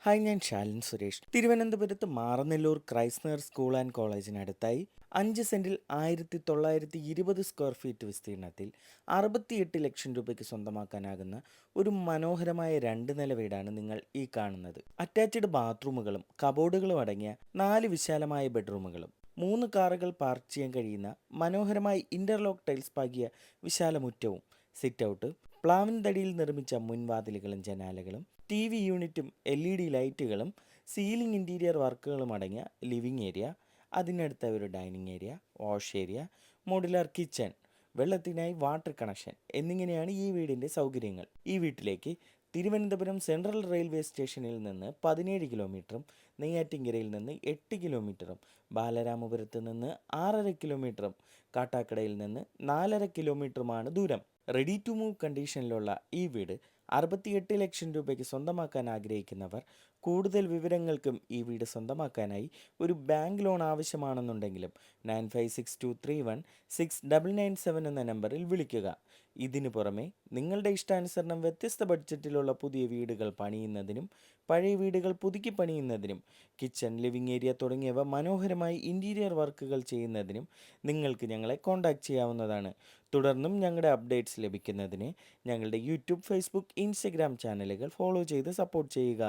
Hi, ഞാൻ ശാലിൻ സുരേഷ്. തിരുവനന്തപുരത്ത് Maranallur ക്രൈസ്തർ school and കോളേജിനടുത്തായി 5 സെന്റിൽ 1920 സ്ക്വയർ ഫീറ്റ് വിസ്തീർണത്തിൽ 68 ലക്ഷം രൂപയ്ക്ക് സ്വന്തമാക്കാനാകുന്ന ഒരു മനോഹരമായ 2 നില വീടാണ് നിങ്ങൾ ഈ കാണുന്നത്. അറ്റാച്ച്ഡ് ബാത്റൂമുകളും കബോർഡുകളും അടങ്ങിയ 4 വിശാലമായ ബെഡ്റൂമുകളും 3 കാറുകൾ പാർക്ക് ചെയ്യാൻ കഴിയുന്ന മനോഹരമായി ഇന്റർലോക്ക് ടൈൽസ് പാകിയ വിശാല മുറ്റവും, സിറ്റ് ഔട്ട്, പ്ലാവിൻ തടിയിൽ നിർമ്മിച്ച മുൻവാതിലുകളും ജനാലകളും, TV യൂണിറ്റും LED ലൈറ്റുകളും, സീലിംഗ് ഇൻറ്റീരിയർ വർക്കുകളും അടങ്ങിയ ലിവിംഗ് ഏരിയ, അതിനടുത്ത ഒരു dining area, wash area, modular kitchen, വെള്ളത്തിനായി വാട്ടർ കണക്ഷൻ എന്നിങ്ങനെയാണ് ഈ വീടിൻ്റെ സൗകര്യങ്ങൾ. ഈ വീട്ടിലേക്ക് തിരുവനന്തപുരം സെൻട്രൽ റെയിൽവേ സ്റ്റേഷനിൽ നിന്ന് 17 കിലോമീറ്ററും, നെയ്യാറ്റിൻകരയിൽ നിന്ന് 8 കിലോമീറ്ററും, ബാലരാമപുരത്ത് നിന്ന് 6.5 കിലോമീറ്ററും, കാട്ടാക്കടയിൽ നിന്ന് 4.5 കിലോമീറ്ററുമാണ് ദൂരം. റെഡി ടു മൂവ് കണ്ടീഷനിലുള്ള ഈ വീട് 68 ലക്ഷം രൂപയ്ക്ക് സ്വന്തമാക്കാൻ ആഗ്രഹിക്കുന്നവർ കൂടുതൽ വിവരങ്ങൾക്കും ഈ വീട് സ്വന്തമാക്കാനായി ഒരു ബാങ്ക് ലോൺ ആവശ്യമാണെന്നുണ്ടെങ്കിലും 9562316997 എന്ന നമ്പറിൽ വിളിക്കുക. ഇതിനു പുറമെ നിങ്ങളുടെ ഇഷ്ടാനുസരണം വ്യത്യസ്ത ബഡ്ജറ്റിലുള്ള പുതിയ വീടുകൾ പണിയുന്നതിനും പഴയ വീടുകൾ പുതുക്കി പണിയുന്നതിനും കിച്ചൺ, ലിവിംഗ് ഏരിയ തുടങ്ങിയവ മനോഹരമായി ഇൻറ്റീരിയർ വർക്കുകൾ ചെയ്യുന്നതിനും നിങ്ങൾക്ക് ഞങ്ങളെ കോൺടാക്റ്റ് ചെയ്യാവുന്നതാണ്. തുടർന്നും ഞങ്ങളുടെ അപ്ഡേറ്റ്സ് ലഭിക്കുന്നതിന് ഞങ്ങളുടെ യൂട്യൂബ്, ഫേസ്ബുക്ക്, ഇൻസ്റ്റഗ്രാം ചാനലുകൾ ഫോളോ ചെയ്ത് സപ്പോർട്ട് ചെയ്യുക.